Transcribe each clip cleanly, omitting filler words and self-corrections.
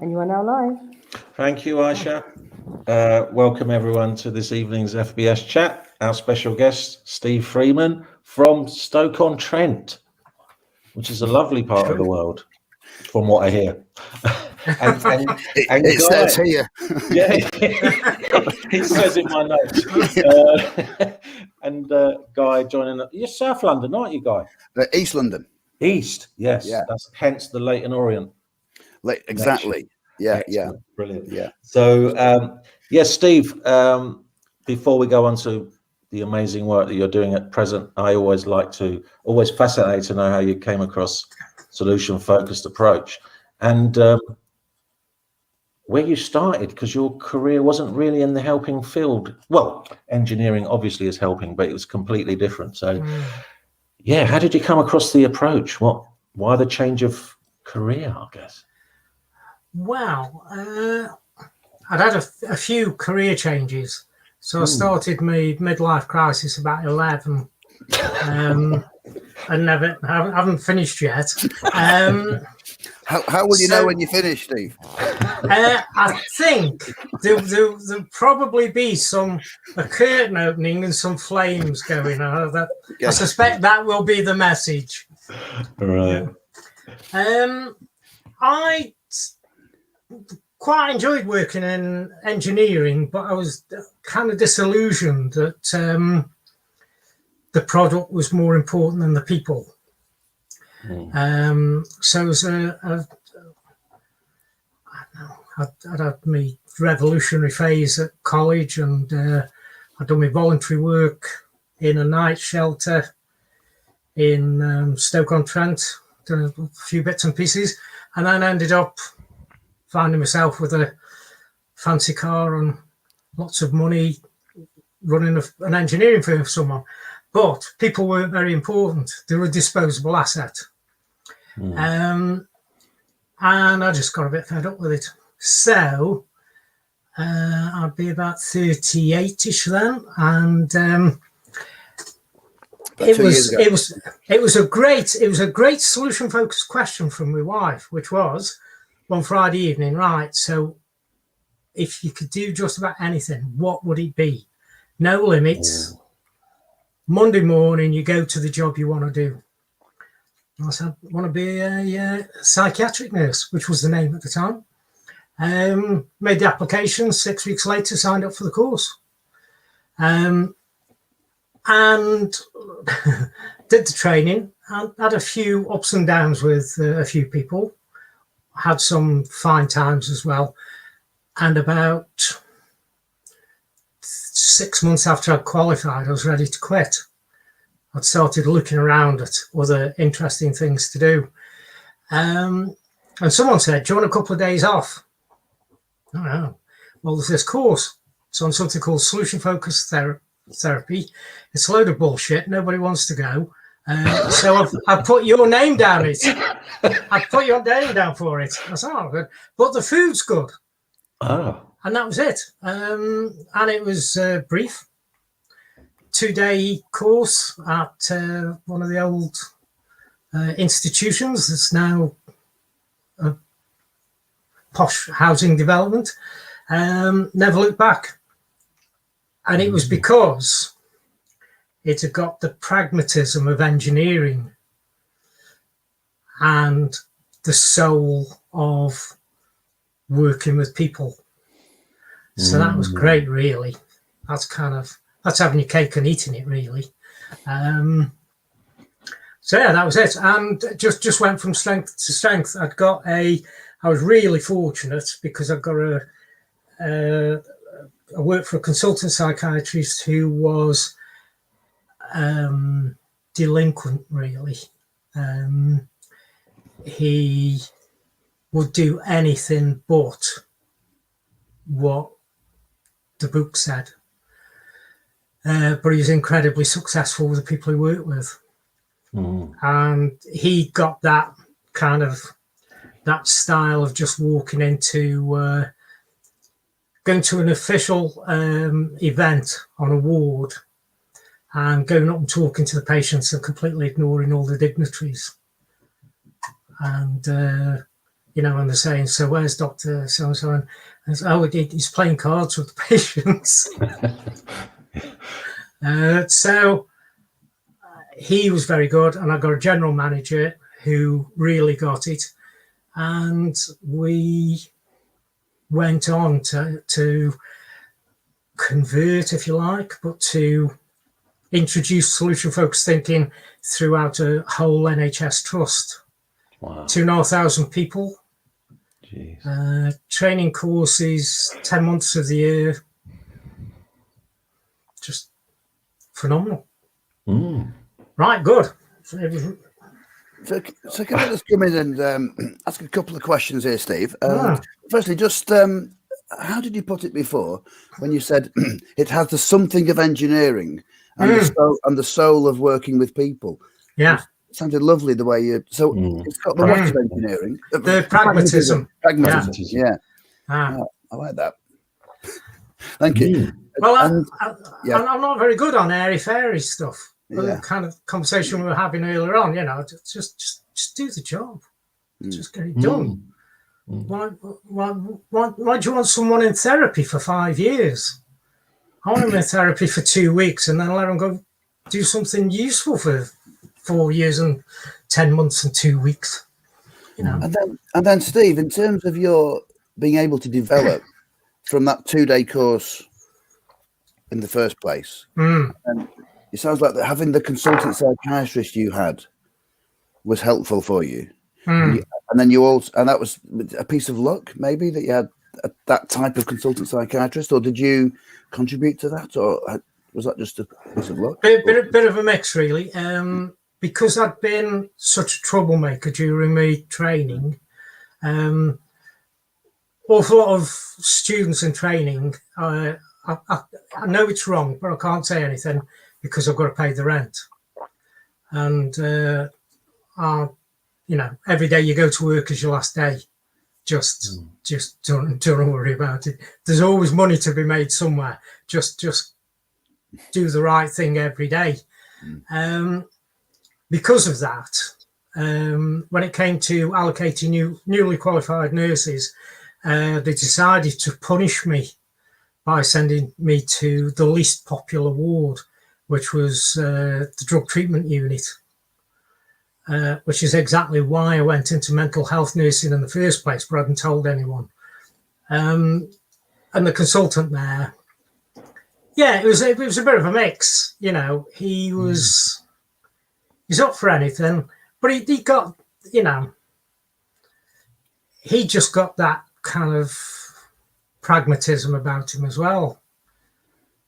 And you are now live. Thank you, Aisha. Welcome everyone to this evening's FBS Chat. Our special guest, Steve Freeman from Stoke-on-Trent, which is a lovely part of the world, from what I hear. It says here. Yeah, it says in my notes. Guy joining. You're South London, aren't you, Guy? East London. East, yes. Yeah. That's hence the Leighton Orient. Exactly. Yeah, Excellent. Brilliant. Yeah. So, yes, Steve, before we go on to the amazing work that you're doing at present, I always fascinated to know how you came across solution-focused approach and where you started, because your career wasn't really in the helping field. Well, engineering obviously is helping, but it was completely different. So, yeah, how did you come across the approach? Why the change of career, I guess? Well, I'd had a few career changes. So I started my midlife crisis about 11 and I haven't finished yet. How will you know when you finish, Steve? I think there'll probably be a curtain opening and some flames going on. I suspect that will be the message. Right. I quite enjoyed working in engineering, but I was kind of disillusioned that the product was more important than the people. So it was I'd had my revolutionary phase at college, and I'd done my voluntary work in a night shelter in Stoke-on-Trent, done a few bits and pieces, and then ended up finding myself with a fancy car and lots of money running an engineering firm for someone. But people weren't very important. They were a disposable asset. And I just got a bit fed up with it. So I'd be about 38-ish then. And it was a great solution focused question from my wife, which was one Friday evening, right? So if you could do just about anything, what would it be? No limits. Monday morning, you go to the job you want to do. I said, I want to be a psychiatric nurse, which was the name at the time. Made the application. 6 weeks later, signed up for the course. And did the training. I had a few ups and downs with a few people. Had some fine times as well. And about 6 months after I'd qualified, I was ready to quit. I'd started looking around at other interesting things to do. And someone said, do you want a couple of days off? I don't know. Well, there's this course. It's on something called solution-focused therapy. It's a load of bullshit. Nobody wants to go. So I've put your name down it. I put your name down for it. I said, oh, good. But the food's good. Oh. And that was it. And it was brief. 2-day course at one of the old institutions that's now a posh housing development. Never looked back. And it was because it had got the pragmatism of engineering and the soul of working with people. So that was great, really. That's having your cake and eating it, really. So yeah, that was it. And just went from strength to strength. I was really fortunate because I've got I worked for a consultant psychiatrist who was delinquent, really. He would do anything but what the book said. But he was incredibly successful with the people he worked with. And he got that that style of just walking into going to an official event on a ward and going up and talking to the patients and completely ignoring all the dignitaries. And and they're saying, so where's Dr. So-and-so? And it's, he's playing cards with the patients. So he was very good, and I got a general manager who really got it. And we went on to convert, if you like, but to introduce solution-focused thinking throughout a whole NHS trust. Wow. 2,500 people. Jeez. Training courses, 10 months of the year. Just phenomenal. Right, good. So can I just come in and ask a couple of questions here, Steve? Ah. Firstly, just how did you put it before when you said it has the something of engineering and the soul of working with people? Yeah. It sounded lovely the way you. So it's got the what of engineering? The pragmatism. Pragmatism. Yeah. Ah. I like that. Thank you. Well, I'm not very good on airy-fairy stuff. Yeah. The kind of conversation we were having earlier on, just do the job. Just get it done. Why do you want someone in therapy for 5 years? I want them in therapy for 2 weeks and then let them go do something useful for 4 years and 10 months and 2 weeks. And then Steve, in terms of your being able to develop from that 2-day course in the first place, and it sounds like that having the consultant psychiatrist you had was helpful for you. And then you also, and that was a piece of luck, maybe, that you had that type of consultant psychiatrist, or did you contribute to that, or was that just a piece of luck? Bit of a mix, really. Because I'd been such a troublemaker during my training, awful lot of students in training, I know it's wrong, but I can't say anything because I've got to pay the rent. And, every day you go to work is your last day. Just don't worry about it. There's always money to be made somewhere. Just do the right thing every day. Because of that, when it came to allocating newly qualified nurses, they decided to punish me by sending me to the least popular ward, which was the drug treatment unit, which is exactly why I went into mental health nursing in the first place, but I hadn't told anyone. And the consultant there, it was a bit of a mix. He's up for anything, but he got, he just got that kind of pragmatism about him as well.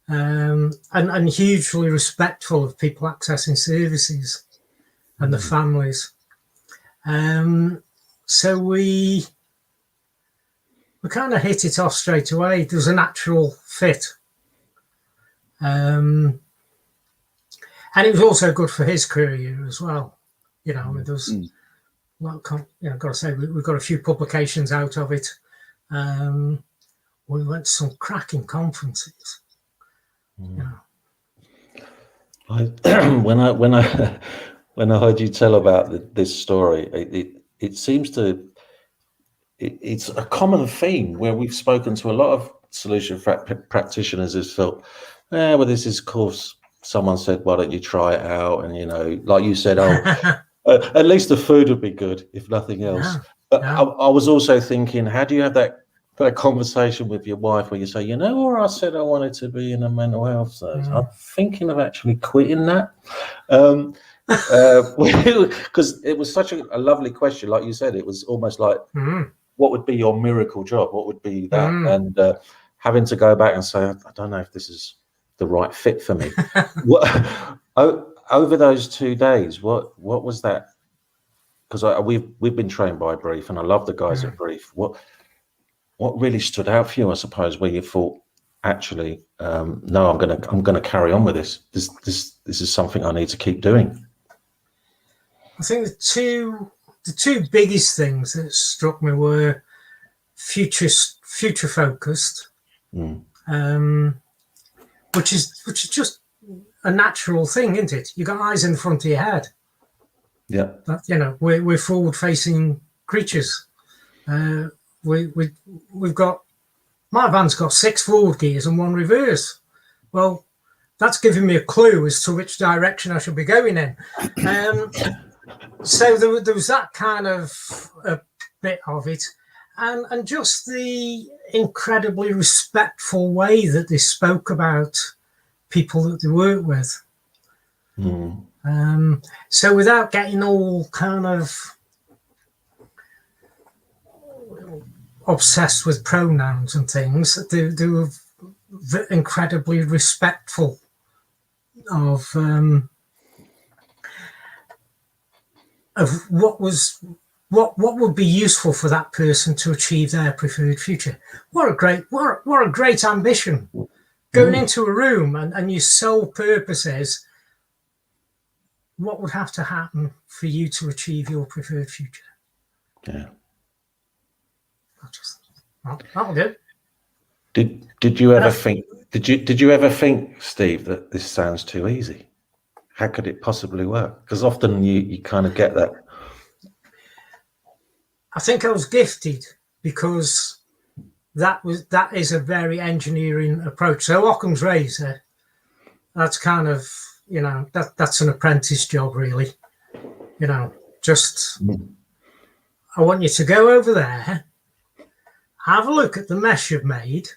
And hugely respectful of people accessing services and the families. So we kind of hit it off straight away. There was a natural fit. And it was also good for his career as well. There was, got to say, we've got a few publications out of it. We went to some cracking conferences. When I heard you tell about this story, it seems to it's a common theme where we've spoken to a lot of solution practitioners who've felt, well, this is, of course, someone said, why don't you try it out? And, like you said, at least the food would be good, if nothing else. But I was also thinking, how do you have that conversation with your wife where you say, or I said I wanted to be in a mental health service. I'm thinking of actually quitting that. Because it was such a lovely question. Like you said, it was almost like, what would be your miracle job? What would be that? And having to go back and say, I don't know if this is the right fit for me. Over those 2 days, what was that? Because we've been trained by Brief, and I love the guys at Brief. What really stood out for you, I suppose, where you thought, actually, no, I'm gonna carry on with this. This is something I need to keep doing. I think the two biggest things that struck me were future focused, which is just a natural thing, isn't it? You got eyes in the front of your head. Yeah. But, we're forward facing creatures. We've got, my van's got 6 forward gears and 1 reverse. Well, that's giving me a clue as to which direction I should be going in. So there was that kind of a bit of it, and just the incredibly respectful way that they spoke about people that they work with. So without getting all kind of obsessed with pronouns and things, they were incredibly respectful of what would be useful for that person to achieve their preferred future. What a great ambition. Going into a room and your sole purpose is what would have to happen for you to achieve your preferred future. Yeah. That'll do. Did you ever think? Did you ever think, Steve, that this sounds too easy? How could it possibly work? Because often you kind of get that. I think I was gifted because that is a very engineering approach. So Occam's razor, that's kind of, that's an apprentice job, really. Just I want you to go over there, have a look at the mesh you've made,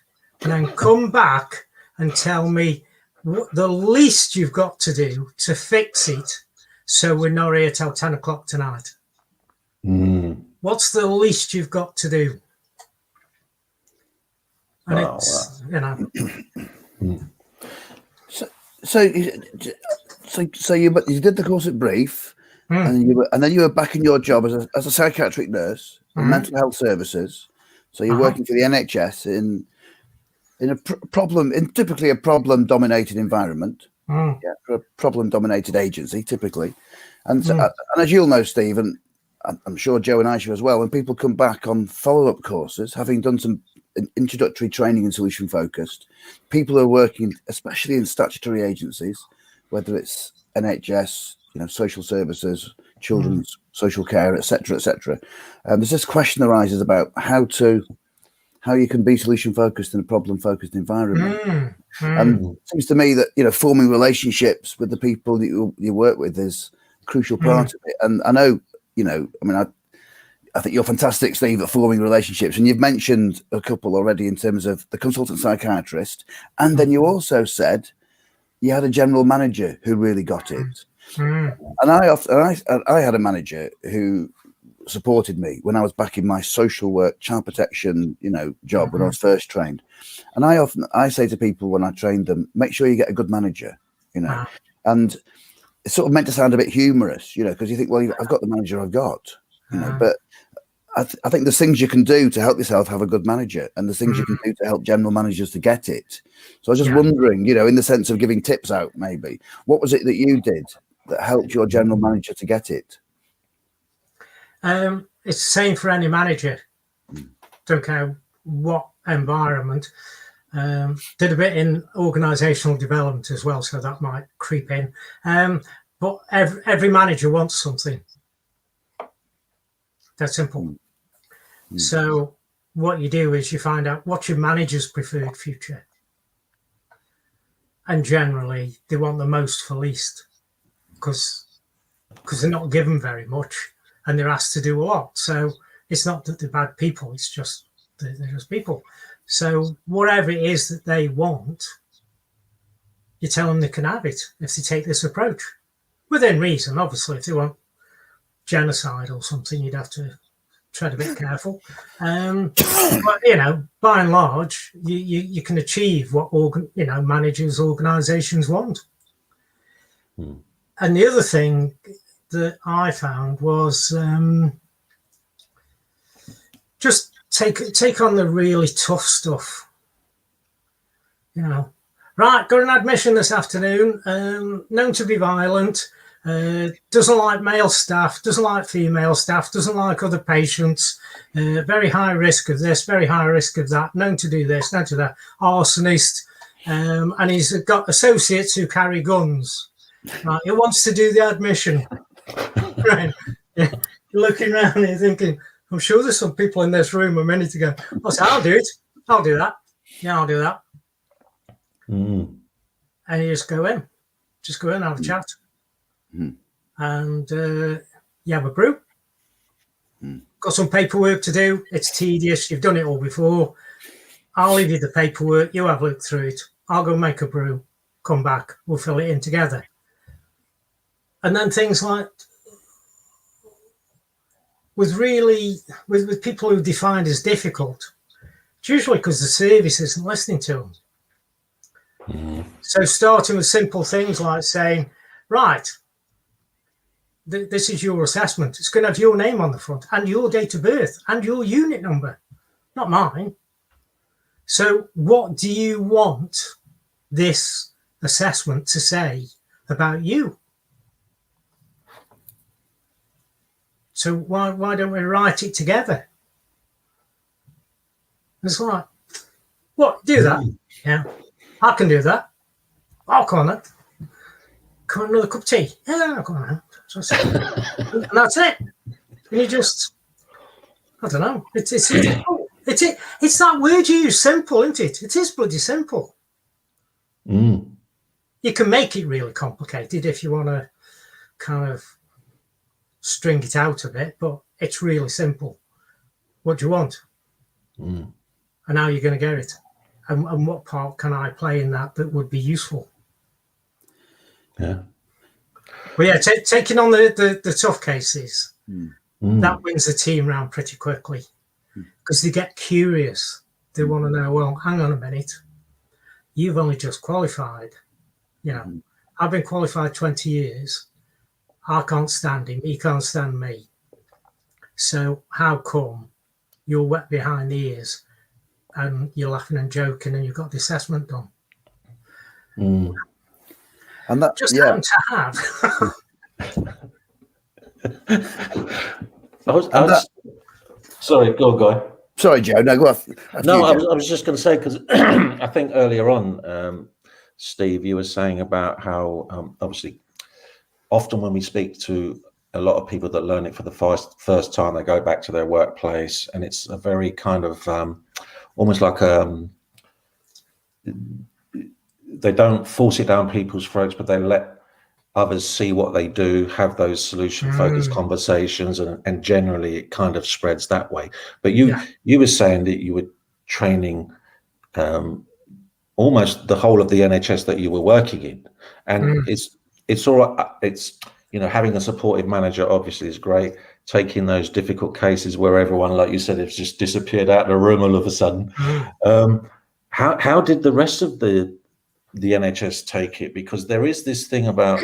and then come back and tell me what the least you've got to do to fix it so we're not here till 10 o'clock tonight. What's the least you've got to do? And So you did the course at Brief, and then you were back in your job as a psychiatric nurse in mental health services. So you're working for the NHS in typically a problem-dominated environment, for a problem-dominated agency, typically. And so, and as you'll know, Steve, and I'm sure Joe and Aisha as well, when people come back on follow-up courses, having done some introductory training and solution-focused, people are working, especially in statutory agencies, whether it's NHS, social services, children's social care, etc., etc. There's this question arises about how you can be solution-focused in a problem-focused environment. And it seems to me that, forming relationships with the people that you work with is a crucial part of it. And I know, I think you're fantastic, Steve, at forming relationships. And you've mentioned a couple already in terms of the consultant psychiatrist. And then you also said you had a general manager who really got it. And I had a manager who supported me when I was back in my social work, child protection, job when I was first trained. And I say to people when I train them, make sure you get a good manager, and it's sort of meant to sound a bit humorous, because you think, well, I've got the manager I've got, but I think there's things you can do to help yourself have a good manager, and there's things you can do to help general managers to get it. So I was just wondering, in the sense of giving tips out, maybe, what was it that you did that helped your general manager to get it? It's the same for any manager. Don't care what environment. Did a bit in organisational development as well, so that might creep in. But every manager wants something. That's simple. So what you do is you find out what's your manager's preferred future. And generally, they want the most for least because they're not given very much and they're asked to do a lot. So it's not that they're bad people, it's just they're just people. So whatever it is that they want, you tell them they can have it if they take this approach. Within reason, obviously. If they want genocide or something, you'd have to tread a bit careful. But, by and large, you can achieve what managers, organisations want. And the other thing that I found was just take on the really tough stuff. Right, got an admission this afternoon, known to be violent, doesn't like male staff, doesn't like female staff, doesn't like other patients, very high risk of this, very high risk of that, known to do this, known to that, arsonist, and he's got associates who carry guns. Right, he wants to do the admission. Right. You're looking around and you're thinking, I'm sure there's some people in this room a minute ago. I said, I'll do it. I'll do that. Yeah, I'll do that. Mm. And you just go in, have a chat. Mm. And you have a brew. Got some paperwork to do. It's tedious. You've done it all before. I'll leave you the paperwork. You have a look through it. I'll go make a brew. Come back. We'll fill it in together. And then things like with people who are defined as difficult, it's usually because the service isn't listening to them. So starting with simple things like saying, right, this is your assessment. It's going to have your name on the front and your date of birth and your unit number, not mine. So what do you want this assessment to say about you? So why don't we write it together? It's like, what, do that? Yeah, I can do that. I'll come on. Come on, another cup of tea. Yeah, I'll come on. And that's it. And you just, I don't know. It's that word you use, simple, isn't it? It is bloody simple. Mm. You can make it really complicated if you want to kind of string it out a bit, but it's really simple. What do you want? Mm. And how are you going to get it? And what part can I play in that would be useful? Yeah. Well, yeah, taking on the tough cases, that wins the team round pretty quickly because they get curious. They want to know, well, hang on a minute. You've only just qualified. You know, I've been qualified 20 years. I can't stand him. He can't stand me. So how come you're wet behind the ears and you're laughing and joking and you've got the assessment done? Mm. And that Just happen to have. Sorry, go on, Guy. Sorry, Joe. No, go on. No, I was just going to say, because I think earlier on, Steve, you were saying about how obviously often when we speak to a lot of people that learn it for the first time, they go back to their workplace, and it's a very kind of almost like they don't force it down people's throats, but they let others see what they do, have those solution-focused conversations, and generally it kind of spreads that way. But you were saying that you were training almost the whole of the NHS that you were working in, and it's all right. It's, you know, having a supportive manager obviously is great. Taking those difficult cases where everyone, like you said, has just disappeared out of the room all of a sudden. How did the rest of the NHS take it? Because there is this thing about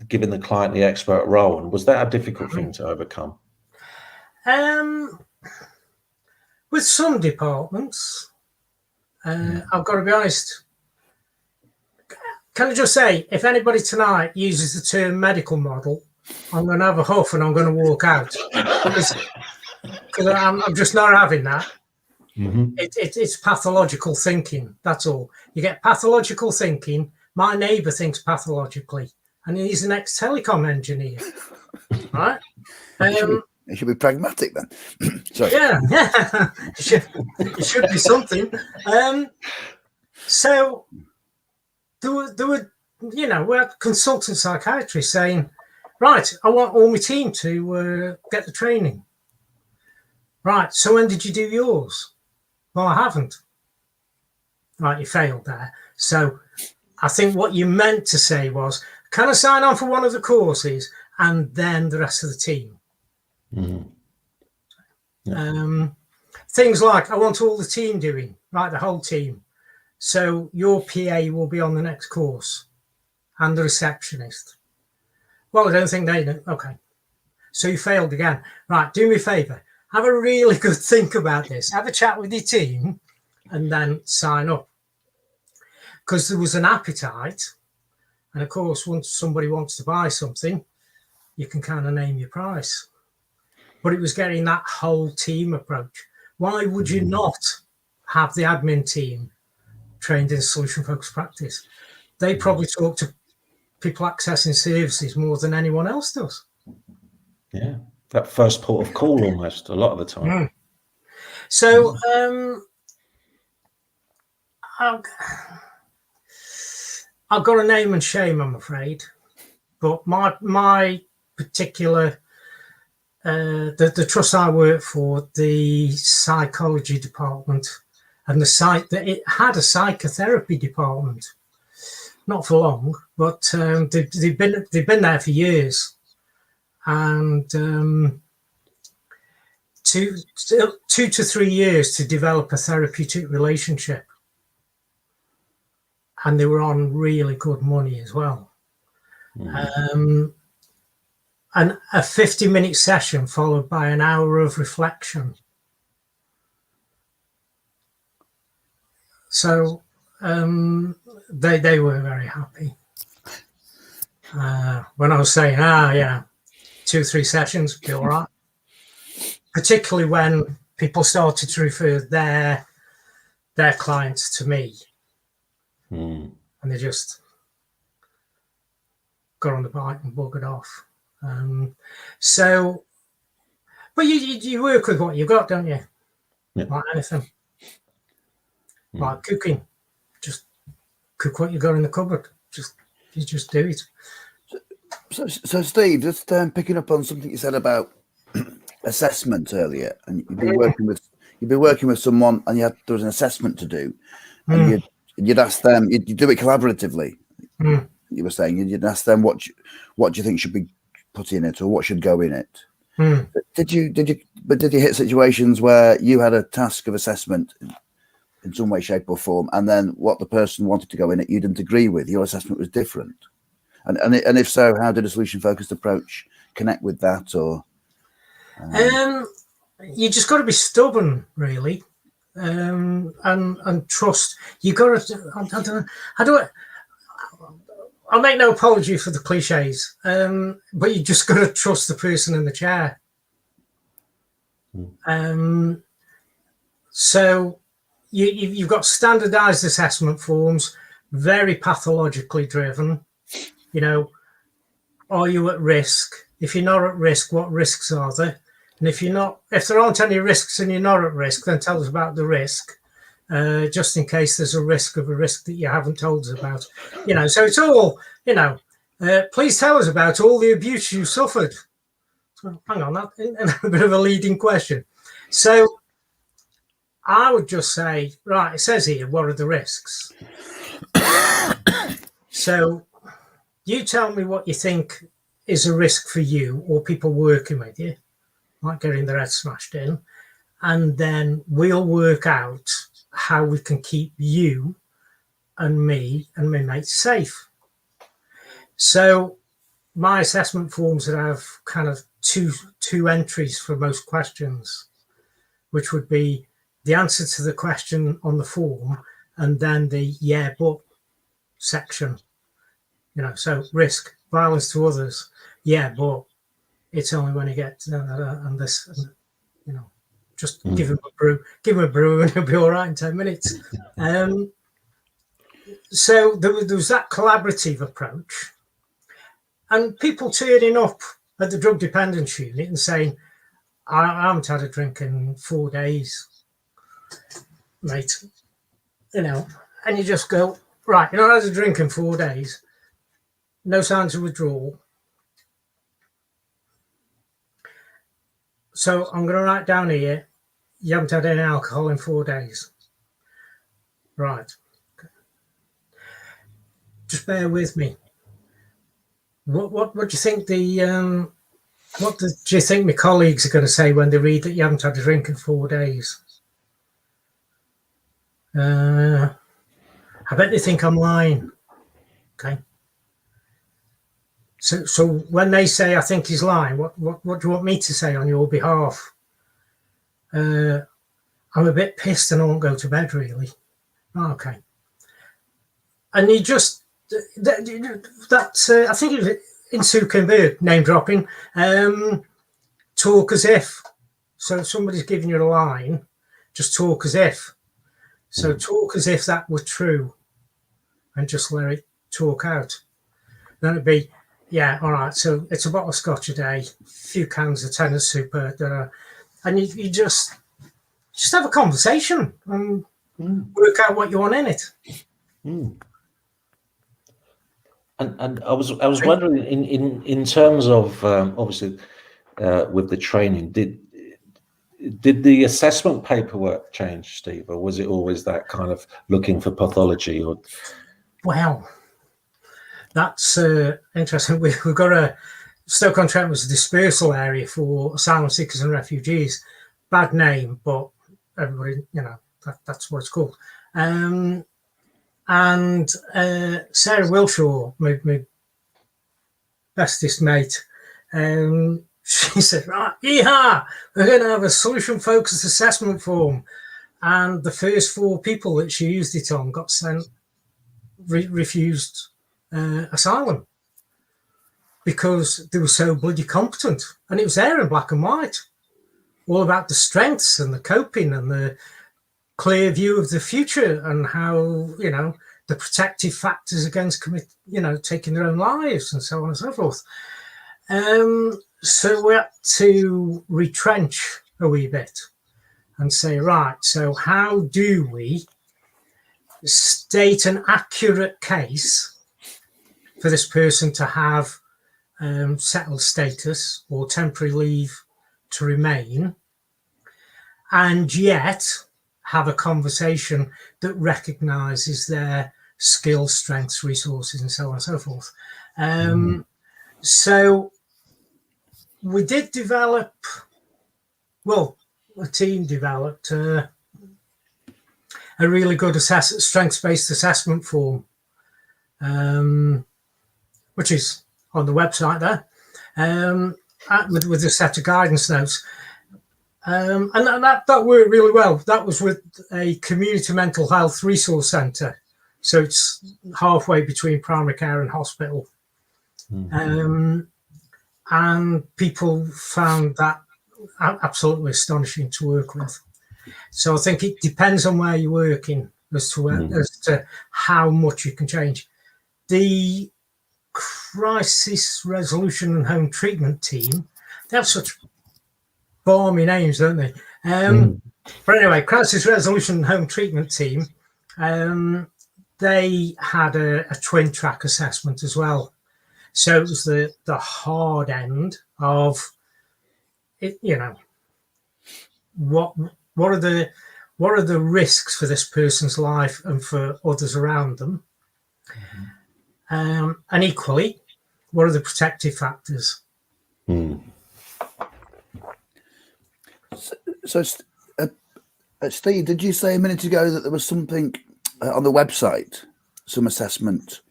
giving the client the expert role, and was that a difficult thing to overcome? With some departments, I've got to be honest. Can I just say, if anybody tonight uses the term medical model, I'm going to have a huff and I'm going to walk out because I'm just not having that. It's pathological thinking. That's all. You get pathological thinking. My neighbour thinks pathologically, and he's an ex-telecom engineer, right? It should be pragmatic then. Sorry. Yeah, it should be something. So there were, you know, we had consultant psychiatrists saying, right, I want all my team to get the training. Right, so when did you do yours? Well, I haven't. Right, you failed there. So I think what you meant to say was, can I sign on for one of the courses and then the rest of the team? Things like, I want all the team doing, right, the whole team. So your PA will be on the next course and the receptionist. Well, I don't think they know. Okay. So you failed again. Right, do me a favour. Have a really good think about this. Have a chat with your team and then sign up. Because there was an appetite. And of course, once somebody wants to buy something, you can kind of name your price. But it was getting that whole team approach. Why would you not have the admin team trained in solution-focused practice? They probably talk to people accessing services more than anyone else does. Yeah. that first port of call almost a lot of the time. So I've got a name and shame, I'm afraid, but my particular the trust I work for, the psychology department, and it had a psychotherapy department. Not for long, but they've been there for years, and 2 to 3 years to develop a therapeutic relationship, and they were on really good money as well. And a 50-minute session followed by an hour of reflection. So they were very happy. When I was saying, 2-3 sessions, be all right. Particularly when people started to refer their clients to me. And they just got on the bike and buggered off. But you work with what you got, don't you? Yeah. Like anything. Like cooking. Just cook what you got in the cupboard. You just do it. So Steve, just picking up on something you said about assessment earlier, and you've been working with someone, and there was an assessment to do, and you'd ask them, you do it collaboratively. You were saying you'd ask them what do you think should be put in it, or what should go in it. Did you hit situations where you had a task of assessment in some way, shape, or form, and then what the person wanted to go in it you didn't agree with? Your assessment was different, and if so, how did a solution focused approach connect with that? Or you just got to be stubborn, really, and trust. You got to. I'll make no apology for the cliches, but you just got to trust the person in the chair. So you've got standardized assessment forms, very pathologically driven. Are you at risk? If you're not at risk, what risks are there? And if there aren't any risks and you're not at risk, then tell us about the risk. Just in case there's a risk that you haven't told us about. So it's all, please tell us about all the abuse you suffered. So, hang on, that's a bit of a leading question. So I would just say, right, it says here, what are the risks? So you tell me what you think is a risk for you or people working with you, like getting their head smashed in, and then we'll work out how we can keep you and me and my mates safe. So my assessment forms would have kind of two entries for most questions, which would be the answer to the question on the form and then the yeah but section. So risk, violence to others, yeah but it's only when you get and this, just give him a brew and he'll be all right in 10 minutes. So there was that collaborative approach, and people turning up at the drug dependence unit and saying, I haven't had a drink in 4 days, mate. And you just go, right, I had a drink in 4 days, no signs of withdrawal. So I'm going to write down here, you haven't had any alcohol in 4 days. Right. Just bear with me. What do you think do you think my colleagues are going to say when they read that you haven't had a drink in 4 days? I bet they think I'm lying. Okay. So when they say I think he's lying, what do you want me to say on your behalf? I'm a bit pissed and I won't go to bed, really. Okay. And you just I think it was in Sue Bird, name dropping, talk as if. So if somebody's giving you a line, just talk as if. So talk as if that were true and just let it talk out. Then it'd be, Yeah, all right. So it's a bottle of scotch a day, a few cans of tenner super, and you just have a conversation and work out what you want in it. And I was wondering in terms of obviously with the training, did the assessment paperwork change, Steve, or was it always that kind of looking for pathology? Or Well, that's interesting. We've got Stoke-on-Trent was a dispersal area for asylum seekers and refugees. Bad name, but everybody, that's what it's called. And Sarah Wilshaw, my bestest mate, she said, right, yeehaw, we're going to have a solution-focused assessment form. And the first 4 people that she used it on got sent, refused asylum because they were so bloody competent. And it was there in black and white, all about the strengths and the coping and the clear view of the future and how, the protective factors against taking their own lives and so on and so forth. So we had to retrench a wee bit and say, right, so how do we state an accurate case for this person to have settled status or temporary leave to remain, and yet have a conversation that recognises their skills, strengths, resources, and so on and so forth. So we did develop, a team developed a really good strengths-based assessment form, which is on the website there, with a set of guidance notes. And that worked really well. That was with a community mental health resource centre. So it's halfway between primary care and hospital. And people found that absolutely astonishing to work with. So I think it depends on where you're working as to how much you can change. The crisis resolution and home treatment team, they have such balmy names, don't they? But anyway, crisis resolution and home treatment team, they had a twin track assessment as well. So it was the hard end of it, what are the risks for this person's life and for others around them, and equally, what are the protective factors? So Steve, did you say a minute ago that there was something on the website, some assessment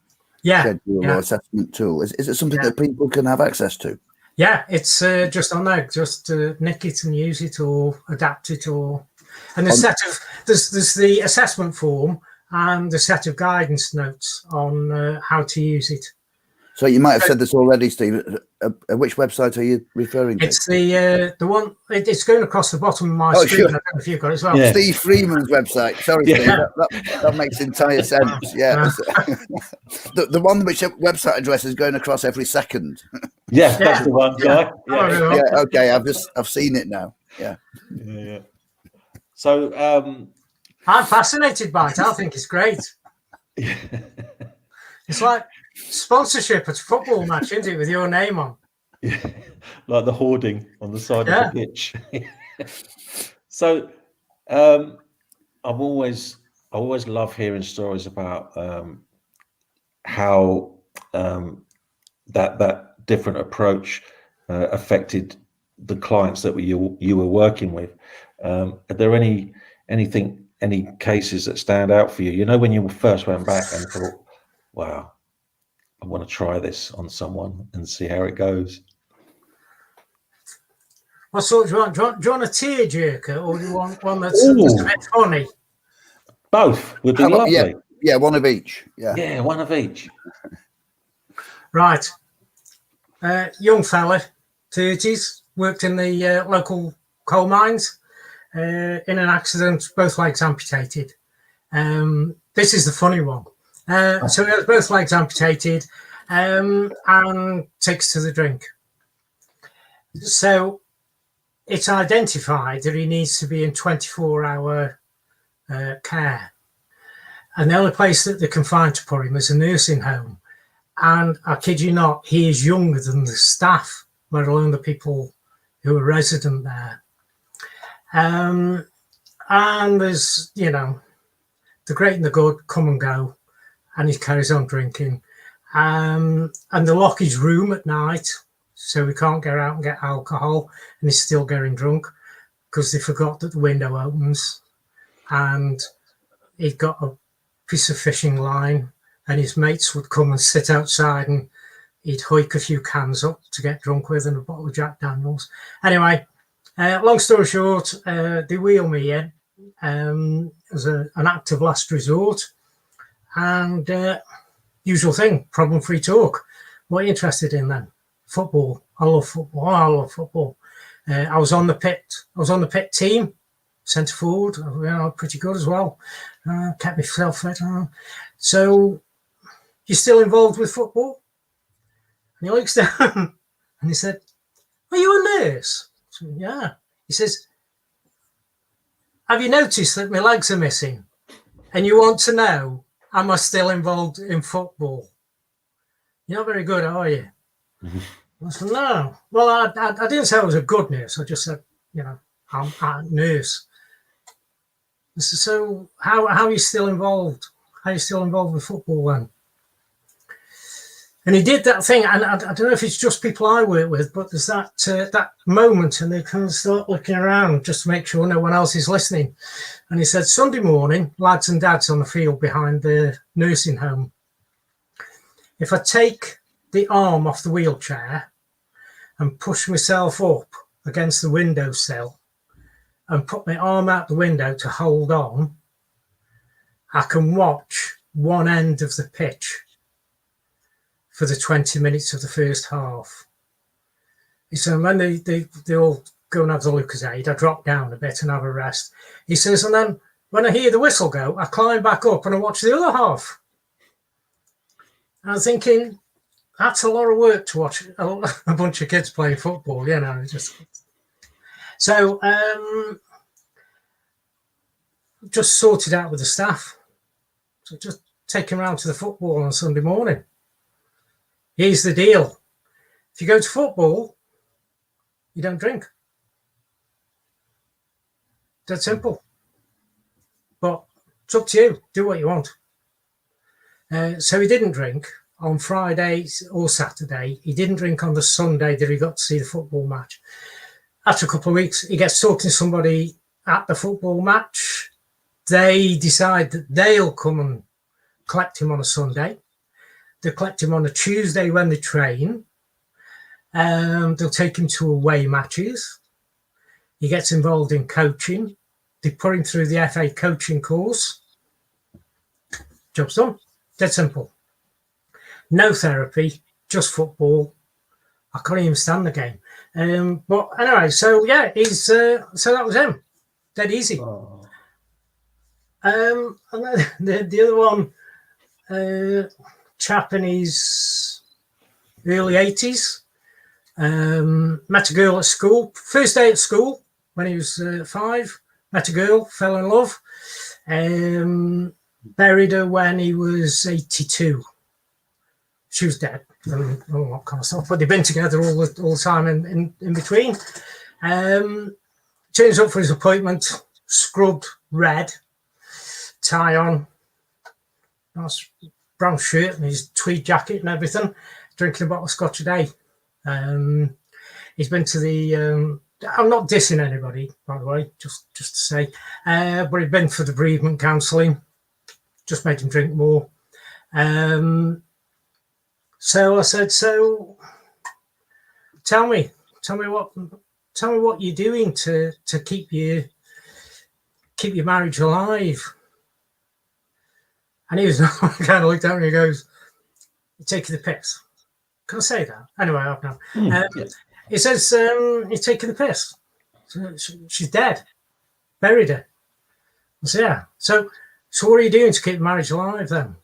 schedule or assessment tool? Is it something that people can have access to? Yeah, it's just on there. Just nick it and use it or adapt it, and there's the assessment form and a set of guidance notes on how to use it. So you might have said this already, Steve. Which website are you referring to? It's the one. It's going across the bottom of my screen. Sure. I don't know if you've got it as well. Yeah. Steve Freeman's website. Sorry, Steve. That makes entire sense. Yeah. The one which website address is going across every second. Yes, that's the one, Guy. Yeah. Okay. I've seen it now. Yeah. So I'm fascinated by it. I think it's great. It's like sponsorship at a football match, isn't it, with your name on? Yeah, like the hoarding on the side of the pitch. So I always love hearing stories about how that different approach affected the clients that you were working with. Are there any cases that stand out for you? When you first went back and thought, wow, I want to try this on someone and see how it goes. What sort do you want? Do you want a tearjerker, or do you want one that's a bit funny? Both would be lovely. Yeah, one of each. Yeah, one of each. Right. Young fella, 30s, worked in the local coal mines. In an accident, both legs amputated. This is the funny one. So he had both legs amputated, and takes to the drink. So it's identified that he needs to be in 24-hour care. And the only place that they can find to put him is a nursing home. And I kid you not, he is younger than the staff, let alone the people who are resident there. And there's, you know, the great and the good come and go, and he carries on drinking. And they lock his room at night, so he can't get out and get alcohol, and he's still getting drunk because they forgot that the window opens, and he's got a piece of fishing line, and his mates would come and sit outside, and he'd hike a few cans up to get drunk with and a bottle of Jack Daniels. Anyway, long story short, they wheel me in as an act of last resort, and usual thing, problem-free talk. What are you interested in then? Football. I love football. I love football. I was on the pit team, centre forward. You know, pretty good as well. Kept myself fit. So, you're still involved with football? And he looks down and he said, "Are you a nurse?" I said, "Yeah." He says, "Have you noticed that my legs are missing? And you want to know, am I still involved in football? You're not very good, are you?" I said, "No." Well, I didn't say I was a good nurse. I just said, you know, I'm a nurse. I said, "So how are you still involved? How are you still involved with football then?" And he did that thing, and I don't know if it's just people I work with, but there's that moment, and they kind of start looking around just to make sure no one else is listening. And he said, "Sunday morning, lads and dads on the field behind the nursing home. If I take the arm off the wheelchair and push myself up against the windowsill and put my arm out the window to hold on, I can watch one end of the pitch for the 20 minutes of the first half." He said, when they all go and have the Lucozade, I drop down a bit and have a rest. He says, and then when I hear the whistle go, I climb back up and I watch the other half. And I'm thinking, that's a lot of work to watch a bunch of kids playing football, you know. So just sorted out with the staff. So just take him around to the football on Sunday morning. Here's the deal. If you go to football, you don't drink. That's simple. But it's up to you. Do what you want. So he didn't drink on Friday or Saturday. He didn't drink on the Sunday that he got to see the football match. After a couple of weeks, he gets talking to somebody at the football match. They decide that they'll come and collect him on a Sunday. They'll collect him on a Tuesday when they train. They'll take him to away matches. He gets involved in coaching. They put him through the FA coaching course. Job's done. Dead simple. No therapy, just football. I couldn't even stand the game. But anyway, so yeah, so that was him. Dead easy. Oh. And then the other one, chap in his early 80s, met a girl at school. First day at school when he was 5, met a girl, fell in love, buried her when he was 82. She was dead and all that kind of stuff, but they've been together all the time in between. Turns up for his appointment, scrubbed red, tie on, nice brown shirt and his tweed jacket and everything, drinking a bottle of scotch a day. He's been to the I'm not dissing anybody, by the way, just to say, but he'd been for the bereavement counselling, just made him drink more. So I said, so tell me what you're doing to keep your marriage alive. And he was kind of looked at me and he goes, "You're taking the piss." Can I say that? Anyway, I've now. Yes. He says, "You're taking the piss. She's dead. Buried her." I said, "Yeah. So what are you doing to keep marriage alive then?"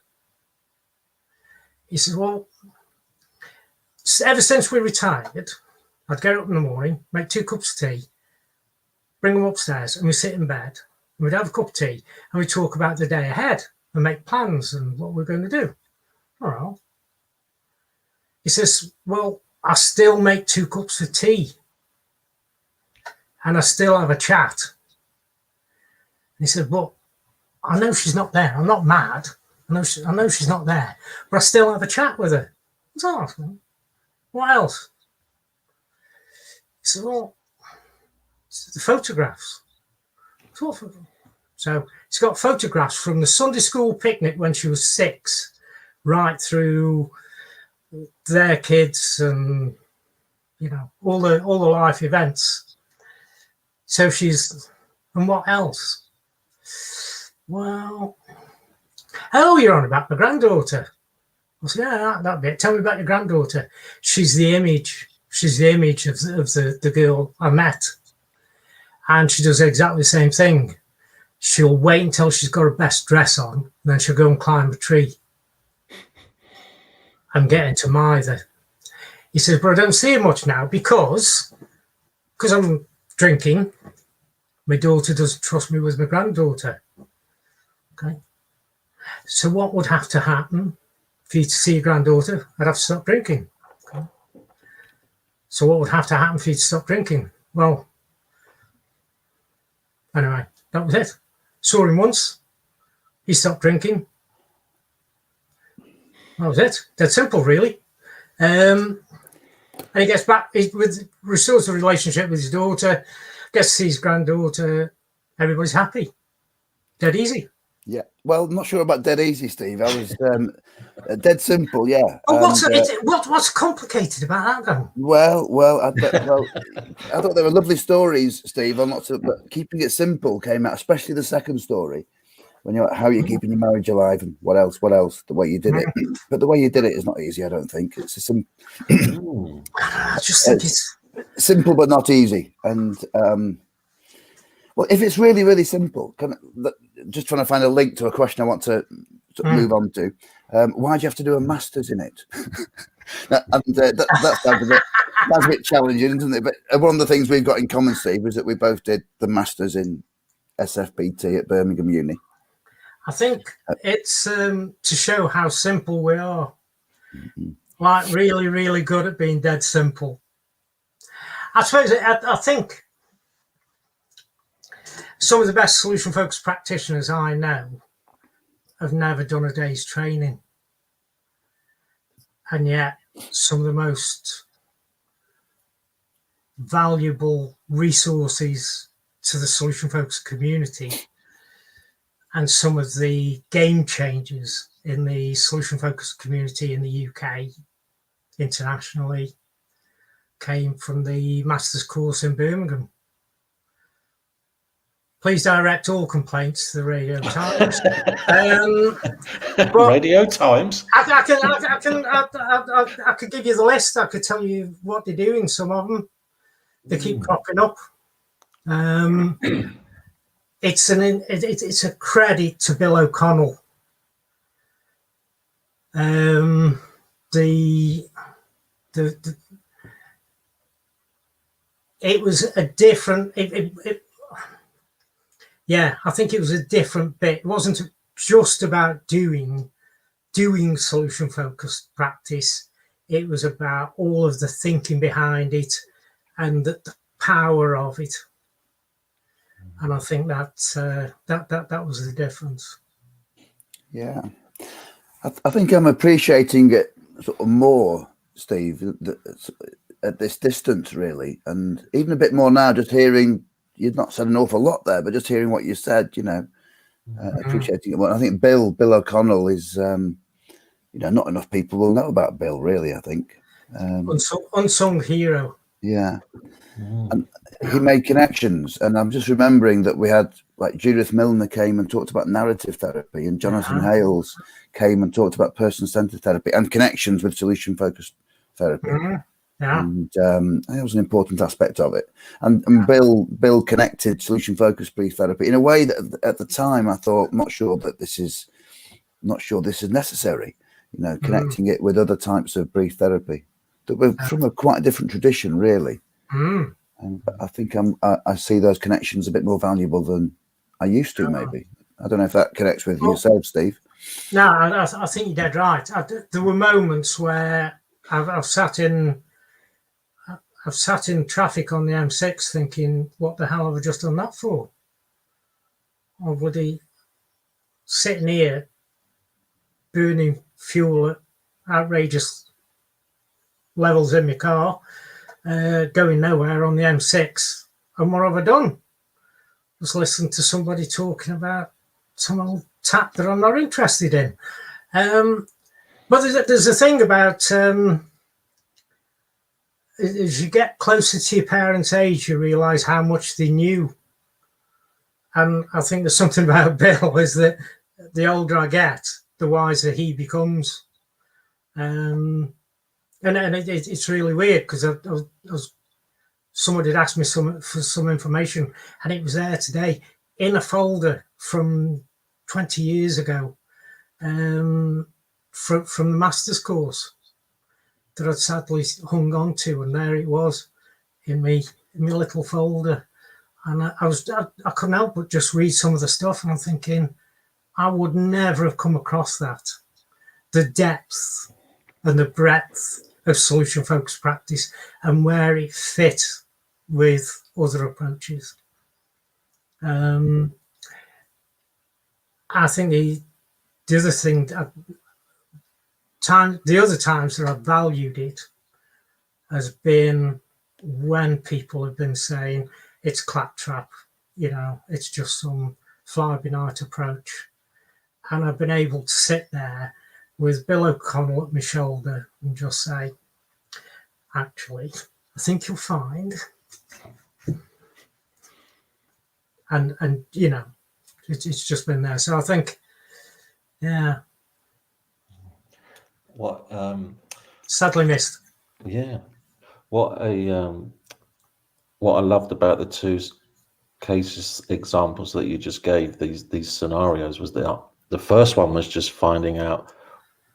He says, "Well, ever since we retired, I'd get up in the morning, make 2 cups of tea, bring them upstairs, and we'd sit in bed, and we'd have a cup of tea, and we'd talk about the day ahead and make plans and what we're going to do. All right. He says, well, I still make 2 cups of tea, and I still have a chat. And he said, well, I know she's not there. I'm not mad. I know she's not there, but I still have a chat with her. I was like, what else? He said, well, it's the photographs. So it's got photographs from the Sunday school picnic when she was 6, right through their kids and, you know, all the life events. So and what else? Well, oh, you're on about my granddaughter. I said, yeah, that bit. Tell me about your granddaughter. She's the image. She's the image of the girl I met. And she does exactly the same thing. She'll wait until she's got her best dress on, and then she'll go and climb a tree and get into mither. He says, but I don't see her much now because I'm drinking. My daughter doesn't trust me with my granddaughter. Okay. So what would have to happen for you to see your granddaughter? I'd have to stop drinking. Okay. So what would have to happen for you to stop drinking? Well, anyway, that was it. Saw him once. He stopped drinking. That was it. That's simple, really. And he gets back, restores the relationship with his daughter, gets to see his granddaughter. Everybody's happy. Dead easy. Yeah. Well, I'm not sure about dead easy, Steve. I was dead simple, yeah. Oh, what's complicated about that, then? Well, I thought they were lovely stories, Steve. But keeping it simple came out, especially the second story, when you're how you're keeping your marriage alive and what else, the way you did it. But the way you did it is not easy, I don't think. It's I just think it's simple but not easy. And well, if it's really, really simple, just trying to find a link to a question I want to move on to. Why do you have to do a master's in it? That sounds a bit challenging, isn't it? But one of the things we've got in common, Steve, is that we both did the masters in SFPT at Birmingham Uni. I think it's to show how simple we are. Like really, really good at being dead simple. I suppose I think some of the best solution-focused practitioners I know have never done a day's training. And yet some of the most valuable resources to the solution-focused community and some of the game changers in the solution-focused community in the UK, internationally, came from the master's course in Birmingham. Please direct all complaints to the Radio Times. Radio Times. I could give you the list. I could tell you what they're doing. Some of them, they keep cropping up. It's a credit to Bill O'Connell. It was a different. Yeah, I think it was a different bit. It wasn't just about doing solution-focused practice. It was about all of the thinking behind it and the power of it. And I think that was the difference. Yeah, I think I'm appreciating it sort of more, Steve, at this distance, really, and even a bit more now. Just hearing. You've not said an awful lot there, but just hearing what you said, appreciating it. Well, I think Bill O'Connell is, not enough people will know about Bill, really, I think. Unsung hero. Yeah. And he made connections. And I'm just remembering that we had, like, Judith Milner came and talked about narrative therapy, and Jonathan Hales came and talked about person-centered therapy and connections with solution-focused therapy. Yeah. And it was an important aspect of it. And Bill connected solution-focused brief therapy in a way that at the time I thought, not sure this is necessary. Connecting it with other types of brief therapy. that were from a quite different tradition, really. Mm. And I think I see those connections a bit more valuable than I used to, maybe. I don't know if that connects with yourself, Steve. No, I think you're dead right. There were moments where I've sat in traffic on the M6 thinking, what the hell have I just done that for? Or bloody sitting here burning fuel at outrageous levels in my car, going nowhere on the M6. And what have I done? Just listen to somebody talking about some old tap that I'm not interested in. But there's a thing about as you get closer to your parents' age, you realise how much they knew. And I think there's something about Bill is that the older I get, the wiser he becomes. And it's really weird because somebody had asked me for some information, and it was there today in a folder from 20 years ago from the master's course that I'd sadly hung on to, and there it was in my little folder. And I couldn't help but just read some of the stuff, and I'm thinking I would never have come across that. The depth and the breadth of solution-focused practice and where it fit with other approaches. I think the other thing, the other times that I've valued it has been when people have been saying it's claptrap, it's just some fly-by-night approach. And I've been able to sit there with Bill O'Connell at my shoulder and just say, actually, I think you'll find, and it's just been there. So I think, yeah. What sadly missed. Yeah. What I loved about the two cases examples that you just gave, these scenarios, was that the first one was just finding out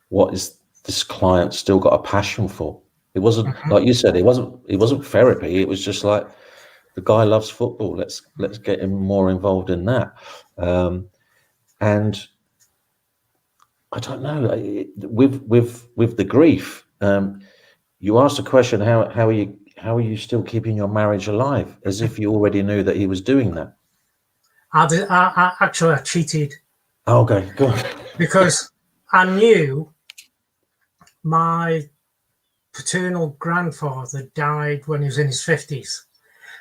what is this client still got a passion for. It wasn't like you said, it wasn't therapy. It was just like, the guy loves football. Let's get him more involved in that. And I don't know, with the grief, you asked the question, how are you still keeping your marriage alive, as if you already knew that he was doing that? I actually cheated. Okay, go on. Because I knew my paternal grandfather died when he was in his 50s.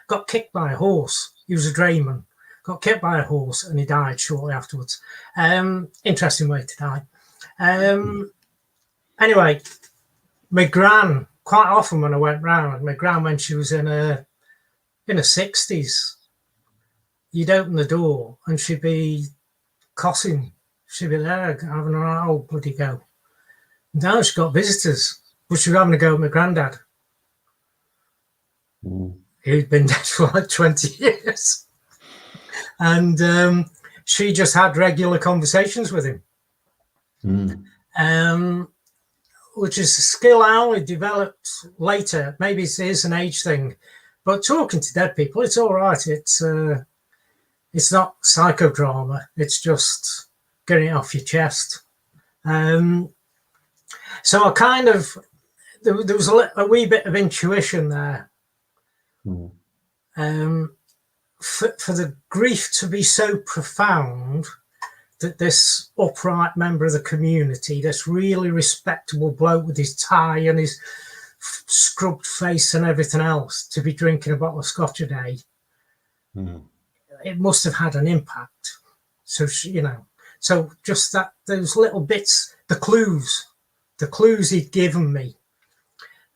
Got kicked by a horse. He was a drayman. Got kicked by a horse and he died shortly afterwards. Interesting way to die. Anyway, my gran, quite often when I went round, my gran, when she was in her 60s, you'd open the door and she'd be cussing. She'd be there having an old bloody go. Now she got visitors, but she was having a go at my granddad. Who'd been dead for like 20 years. And she just had regular conversations with him. Which is a skill I only developed later. Maybe it is an age thing. But talking to dead people, it's all right. It's not psychodrama. It's just getting it off your chest. So I kind of, there was a wee bit of intuition there. For the grief to be so profound that this upright member of the community, this really respectable bloke with his tie and his scrubbed face and everything else, to be drinking a bottle of scotch a day, it must have had an impact. So, so just that, those little bits, the clues he'd given me.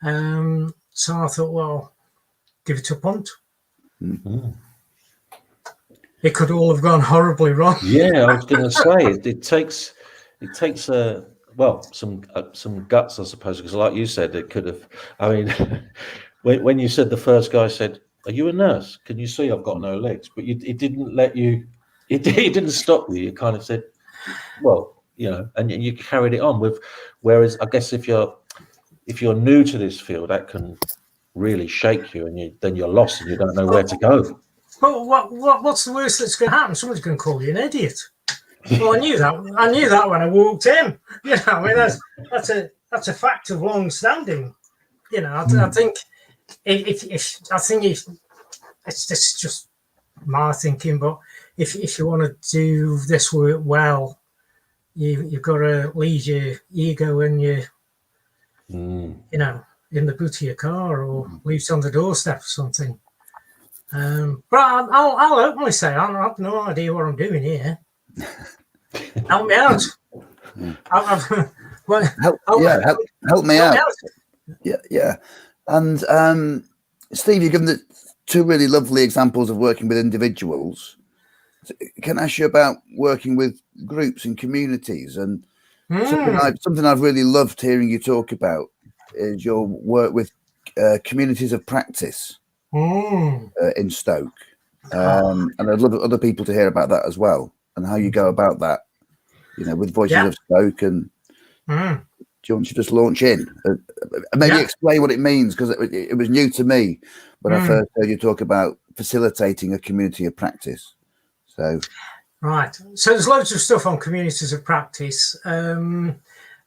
So I thought, well, give it a punt. It could all have gone horribly wrong. Yeah, I was going to say it takes some guts, I suppose, because like you said, it could have. I mean, when you said the first guy said, "Are you a nurse? Can you see I've got no legs?" But it didn't let you. It didn't stop you. You kind of said, "Well, and you carried it on with." Whereas I guess if if you're new to this field, that can really shake you, and then you're lost and you don't know where to go. Well, what's the worst that's going to happen? Someone's going to call you an idiot. Well, I knew that when I walked in. You know, I mean, that's a fact of long standing. You know, I think if it's just my thinking, but if you want to do this work well, you've got to leave your ego and your you know, in the boot of your car, or leave it on the doorstep or something. But I'll openly say I have no idea what I'm doing here. Help me out. Help me out. Yeah. And Steve, you've given the two really lovely examples of working with individuals. Can I ask you about working with groups and communities? And something I've really loved hearing you talk about is your work with communities of practice in Stoke. And I'd love other people to hear about that as well, and how you go about that, you know, with Voices of Stoke. And do you want to just launch in and maybe explain what it means? Because it was new to me when I first heard you talk about facilitating a community of practice. So there's loads of stuff on communities of practice.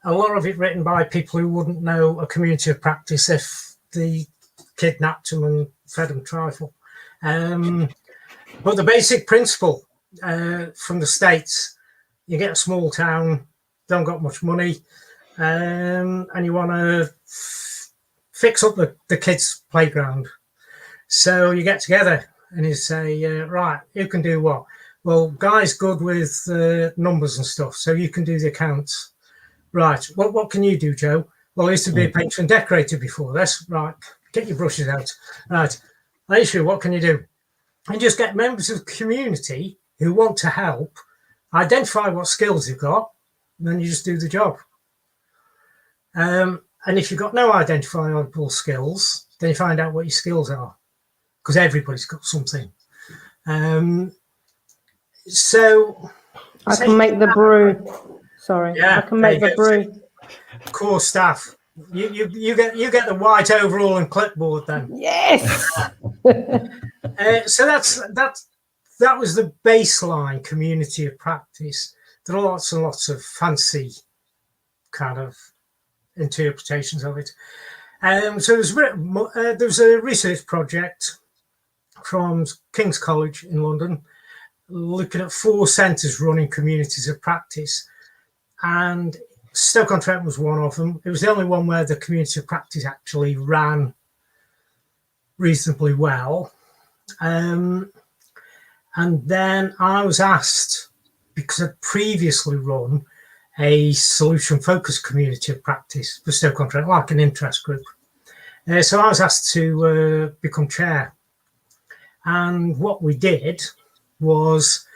A lot of it written by people who wouldn't know a community of practice if they kidnapped them and fed them trifle. But the basic principle from the States, you get a small town, don't got much money, and you want to fix up the kids' playground. So you get together and you say, right, who can do what? Well, Guy's good with numbers and stuff, so you can do the accounts. Right, what can you do, Joe? Well, I used to be a painter and decorator before this. Right, get your brushes out. Right, Aisha, what can you do? And just get members of the community who want to help, identify what skills they've got, and then you just do the job. And if you've got no identifiable skills, then you find out what your skills are, because everybody's got something. So I can make the brew. Sorry, I can make the brew. Core staff. You get the white overall and clipboard then. Yes. So that was the baseline community of practice. There are lots and lots of fancy kind of interpretations of it. So there was a research project from King's College in London, looking at 4 centres running communities of practice, and Stoke-on-Trent was one of them. It was the only one where the community of practice actually ran reasonably well. And then I was asked, because I'd previously run a solution-focused community of practice for Stoke-on-Trent, like an interest group. So I was asked to become chair. And what we did was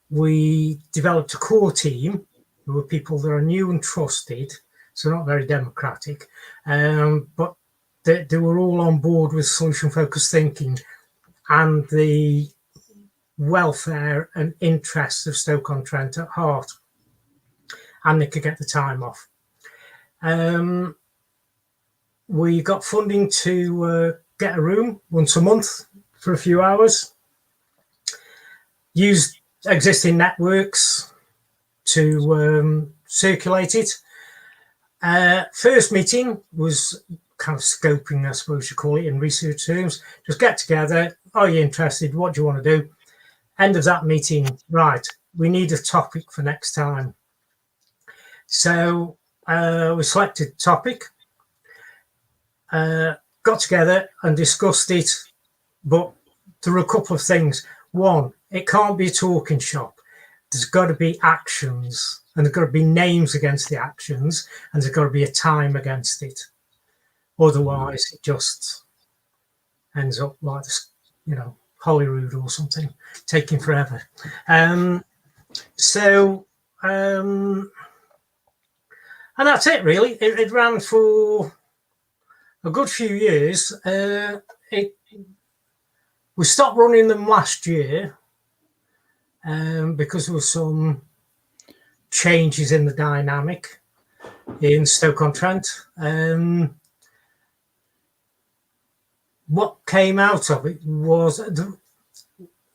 we developed a core team who were people that are new and trusted, so not very democratic, but they were all on board with solution-focused thinking and the welfare and interests of Stoke-on-Trent at heart, and they could get the time off. We got funding to get a room once a month for a few hours, used existing networks to circulate it. First meeting was kind of scoping, I suppose you call it in research terms. Just get together. Are you interested? What do you want to do? End of that meeting. Right, we need a topic for next time. So we selected a topic, got together and discussed it. But there are a couple of things. One, it can't be a talking shop. There's got to be actions, and there's got to be names against the actions, and there's got to be a time against it. Otherwise, it just ends up like this, you know, Holyrood or something, taking forever. And that's it, really. It ran for a good few years. We stopped running them last year because there were some changes in the dynamic in Stoke-on-Trent. what came out of it was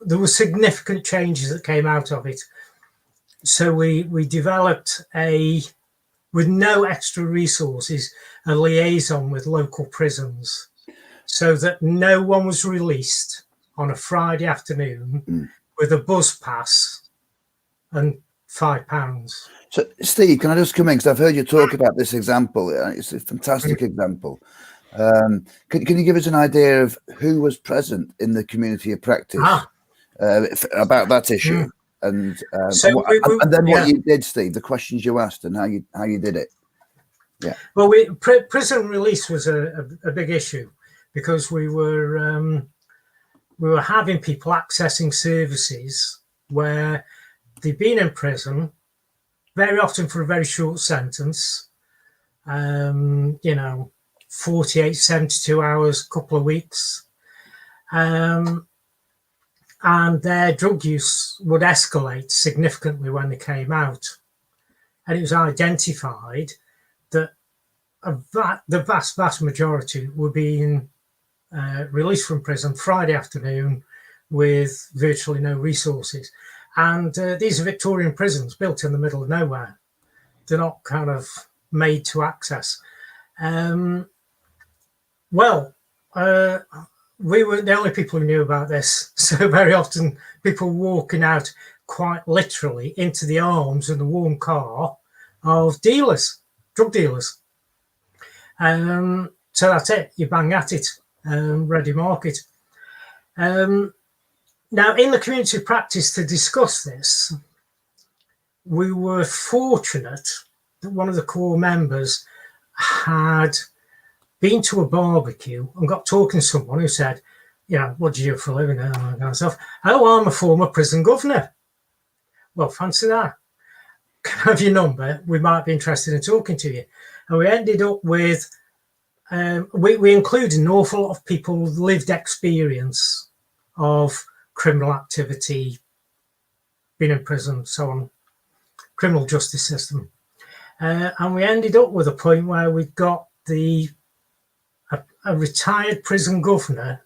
there were significant changes that came out of it. So we developed with no extra resources, a liaison with local prisons, so that no one was released on a Friday afternoon with a bus pass and £5. So, Steve, can I just come in? Because I've heard you talk about this example. It's a fantastic example. Can you give us an idea of who was present in the community of practice about that issue? And then what you did, Steve, the questions you asked and how you did it. Yeah. Well, prison release was a big issue because we were having people accessing services where they'd been in prison, very often for a very short sentence, 48, 72 hours, couple of weeks. And their drug use would escalate significantly when they came out. And it was identified that the vast majority were being released from prison Friday afternoon with virtually no resources. And these are Victorian prisons built in the middle of nowhere. They're not kind of made to access. We were the only people who knew about this. So very often people walking out quite literally into the arms of the warm car of dealers, drug dealers. So that's it. You bang at it, ready market. Now, in the community of practice to discuss this, we were fortunate that one of the core members had been to a barbecue and got talking to someone who said, what do you do for a living? And all that kind of stuff. Oh, I'm a former prison governor. Well, fancy that. Can I have your number? We might be interested in talking to you. And we ended up with, we included an awful lot of people's lived experience of criminal activity, being in prison, so on, criminal justice system. And we ended up with a point where we got a retired prison governor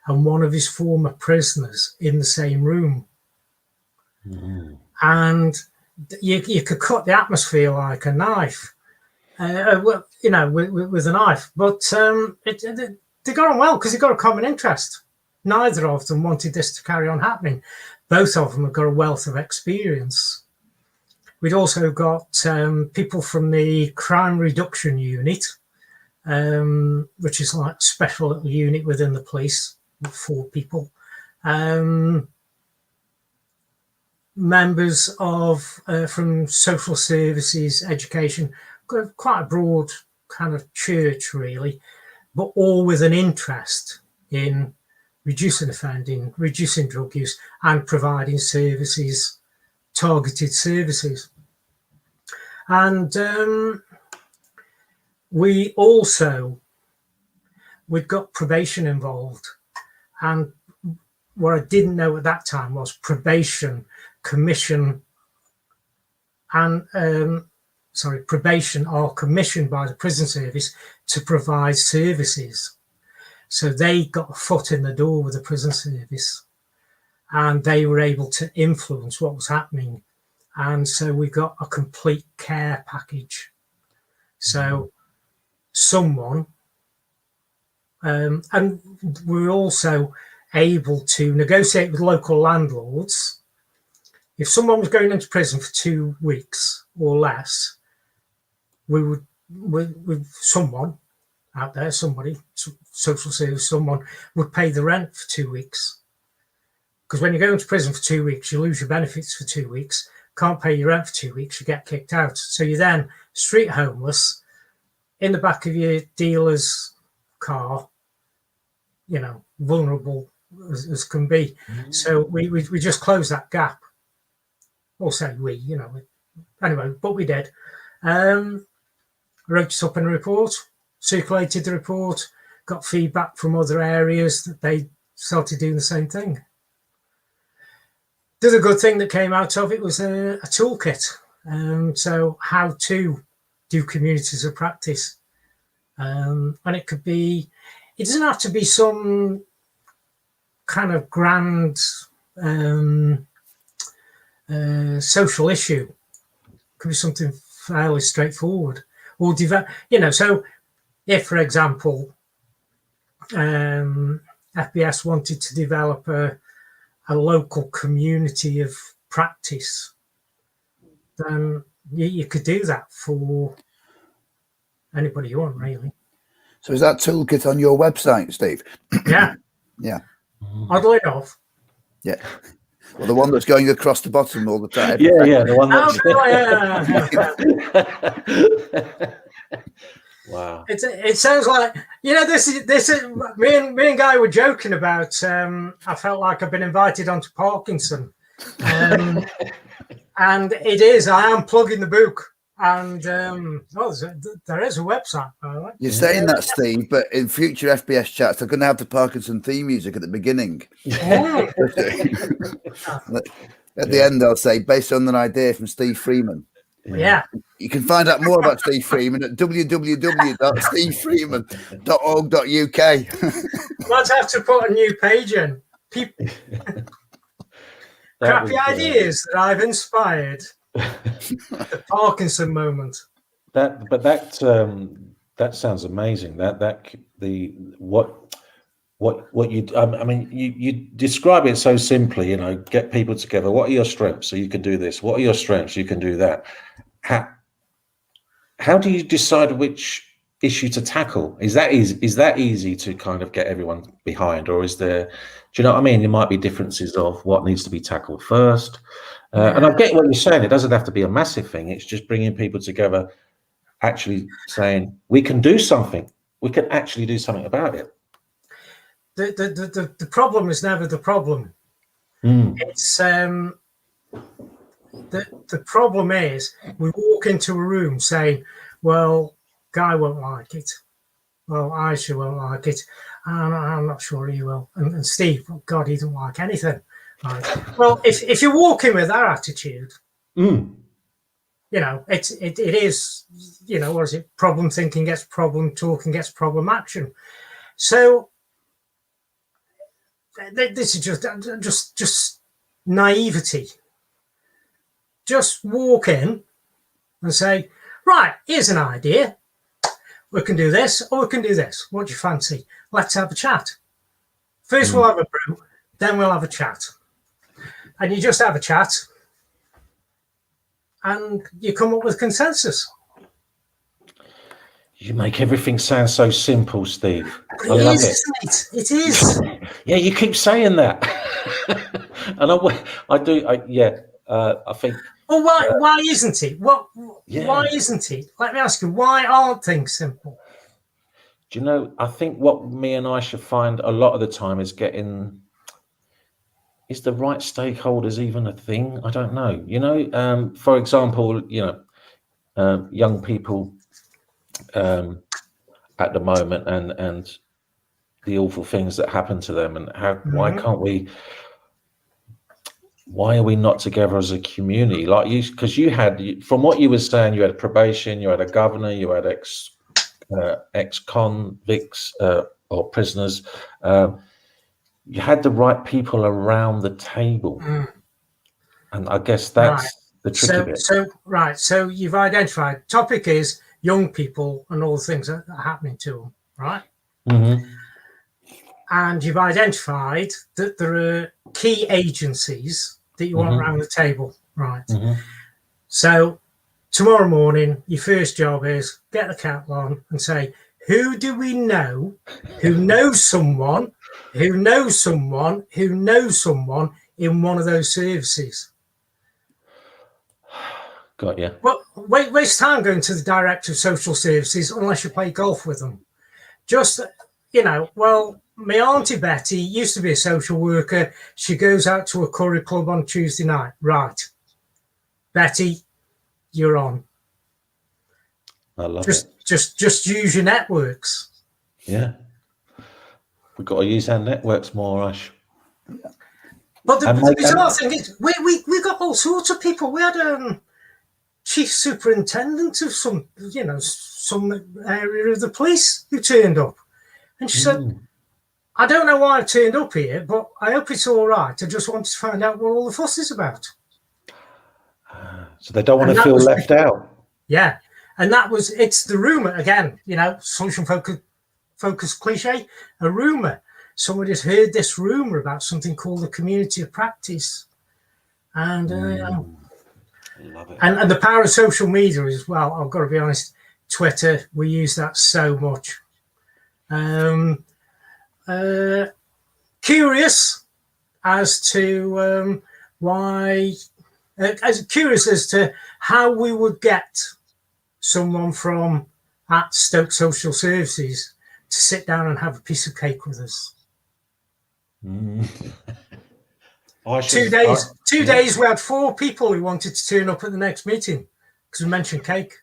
and one of his former prisoners in the same room. And you could cut the atmosphere like a knife, with a knife. But they got on well because they got a common interest. Neither of them wanted this to carry on happening. Both of them have got a wealth of experience. We'd also got people from the crime reduction unit, which is like a special little unit within the police, with 4 people. Members of from social services, education, quite a broad kind of church really, but all with an interest in reducing offending, reducing drug use, and providing services, targeted services. And we'd got probation involved. And what I didn't know at that time was probation, commission, and probation are commissioned by the prison service to provide services. So they got a foot in the door with the prison service and they were able to influence what was happening. And so we got a complete care package. So someone, and we were also able to negotiate with local landlords. If someone was going into prison for 2 weeks or less, we would, with someone out there, somebody, social service, someone would pay the rent for 2 weeks. Because when you go into prison for 2 weeks, you lose your benefits for 2 weeks, can't pay your rent for 2 weeks, you get kicked out. So you're then street homeless in the back of your dealer's car, vulnerable as can be. So we just closed that gap. Or say we, anyway, but we did. Wrote it up in a report, circulated the report, got feedback from other areas that they started doing the same thing. The other good thing that came out of it was a toolkit. So how to do communities of practice. And it could be it doesn't have to be some kind of grand social issue. It could be something fairly straightforward. Or so if, for example, FBS wanted to develop a local community of practice, then you could do that for anybody you want, really. So is that toolkit on your website, Steve? Yeah. Yeah. Oddly enough. Yeah. Well, the one that's going across the bottom all the time. Yeah, the one that's... Wow. It sounds like, this is me and Guy were joking about. I felt like I've been invited onto Parkinson, and it is. I am plugging the book, and there is a website. You're saying that, Steve, but in future FBS chats, they're going to have the Parkinson theme music at the beginning. At the end, I'll say, based on an idea from Steve Freeman. Yeah. You can find out more about Steve Freeman at www.stevefreeman.org.uk. Let's have to put a new page in. Crappy ideas that I've inspired. The Parkinson moment. That sounds amazing. What you you describe it so simply. Get people together. What are your strengths? So you can do this. What are your strengths? You can do that. How do you decide which issue to tackle? Is that easy to kind of get everyone behind, or is there? Do you know what I mean? There might be differences of what needs to be tackled first. And I get what you're saying. It doesn't have to be a massive thing. It's just bringing people together, actually saying we can do something. We can actually do something about it. The problem is never the problem. It's the problem is we walk into a room saying, well, Guy won't like it. Well, Aisha won't like it. I'm not sure he will. And Steve, oh God, he doesn't like anything. Right. Well, if you walk in with that attitude, it is, what is it? Problem thinking gets problem talking gets problem action. So this is just naivety. Just walk in and say, right, here's an idea. We can do this or we can do this. What do you fancy? Let's have a chat. First we'll have a brew, then we'll have a chat. And you just have a chat and you come up with consensus. You make everything sound so simple, Steve. I love it. Isn't it? It is. Yeah, you keep saying that. And I do. I think. Well, why isn't it? Why isn't it? Let me ask you, why aren't things simple? Do you know, I think what me and I should find a lot of the time is is the right stakeholders even a thing? I don't know. For example, young people at the moment and the awful things that happen to them, and why are we not together as a community? Like because you had, from what you were saying, you had probation, you had a governor, you had ex-convicts or prisoners. You had the right people around the table. And I guess that's the tricky bit. So you've identified, topic is young people and all the things that are happening to them, right? Mm-hmm. And you've identified that there are key agencies that you want around the table, right? Mm-hmm. So tomorrow morning, your first job is get the kettle on and say, who do we know who knows someone who knows someone who knows someone in one of those services? Got you. Well, waste time going to the director of social services unless you play golf with them. Just, my auntie Betty used to be a social worker. She goes out to a curry club on Tuesday night. Right. Betty, you're on. I love it. Just use your networks. Yeah. We've got to use our networks more, Ash. But the bizarre thing is, we got all sorts of people. We had chief superintendent of some area of the police who turned up. And she said, I don't know why I've turned up here, but I hope it's all right. I just wanted to find out what all the fuss is about. So they don't want to feel left out. Yeah. And it's the rumour again, social focus cliche, a rumour. Somebody's heard this rumour about something called the community of practice. And, Love it. and the power of social media as well. I've got to be honest, Twitter, we use that so much. Curious as to curious as to how we would get someone from at Stoke Social Services to sit down and have a piece of cake with us. 2 days. 2 days. We had 4 people who wanted to turn up at the next meeting because we mentioned cake.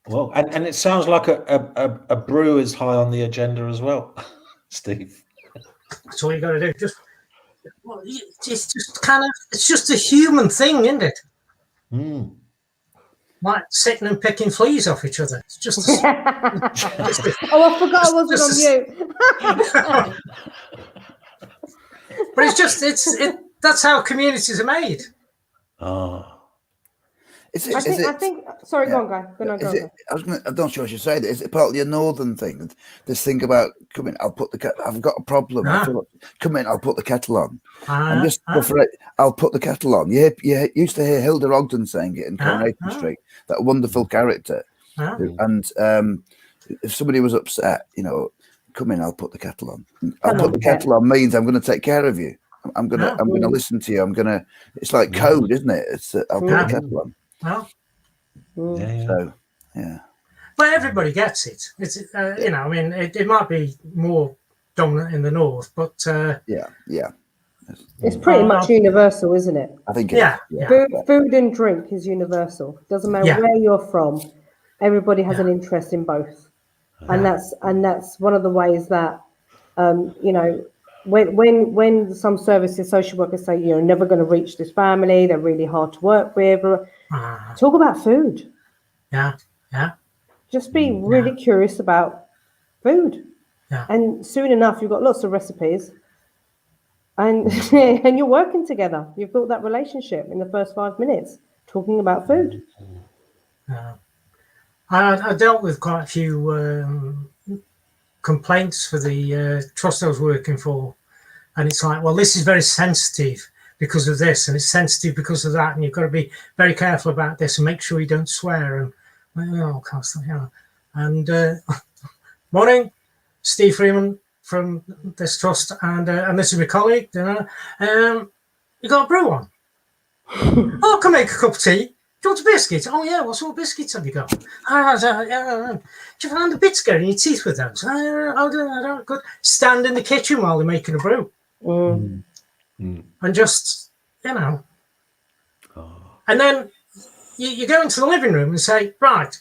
Well, and it sounds like a brew is high on the agenda as well, Steve. That's all you got to do. It's just a human thing, isn't it? Like sitting and picking fleas off each other. It's just. Oh, I forgot I wasn't on mute. But that's how communities are made. Oh. I think. Sorry, go on, guy. I'm not sure I should say that. Is it partly a northern thing? This thing about come in, I've got a problem. Come in, I'll put the kettle on. And just before I'll put the kettle on. You used to hear Hilda Ogden saying it in Coronation Street. That wonderful character. And if somebody was upset, come in, I'll put the kettle on. I'll put the kettle on means I'm going to take care of you. I'm going to listen to you. It's like code, isn't it? It's I'll put the kettle on. Well, so yeah. But everybody gets it. It's it might be more dominant in the north, but yeah. It's pretty much universal, isn't it? I think. Food and drink is universal. Doesn't matter where you're from. Everybody has an interest in both, and that's one of the ways that when some services, social workers say you're never going to reach this family, they're really hard to work with. Talk about food. Yeah. Just be really curious about food. Yeah. And soon enough, you've got lots of recipes and and you're working together. You've built that relationship in the first 5 minutes talking about food. I dealt with quite a few complaints for the trust I was working for. And it's like, well, this is very sensitive because of this, and it's sensitive because of that, and you've got to be very careful about this and make sure you don't swear. And morning, Steve Freeman from this trust, and this is my colleague. You got a brew on? Oh, I can make a cup of tea. Do you want a biscuit? Oh yeah, what sort of biscuits have you got? Do you find the bits getting your teeth with those? Good. Stand in the kitchen while they're making a brew. And just, and then you go into the living room and say, right,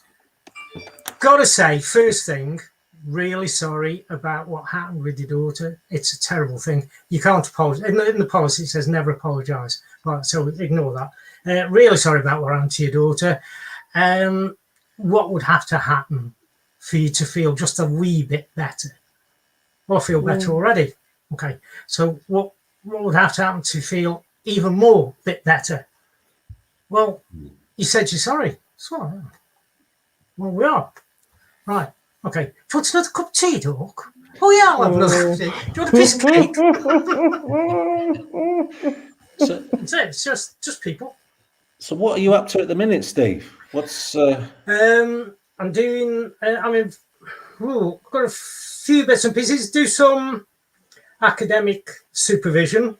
gotta say, first thing, really sorry about what happened with your daughter. It's a terrible thing. You can't apologize. In the policy, it says never apologize. Right, so ignore that. Really sorry about what happened to your daughter. What would have to happen for you to feel just a wee bit better? Or feel better already? Okay, so what would have to happen to feel even more bit better? Well, you said you're sorry. So, well, we are. Right, okay. Do you want another cup of tea, dog? Oh, yeah, I'll have another cup of tea. Do you want a piece of cake? So it's just people. So what are you up to at the minute, Steve? What's... I'm doing... I've got a few bits and pieces. Do some academic supervision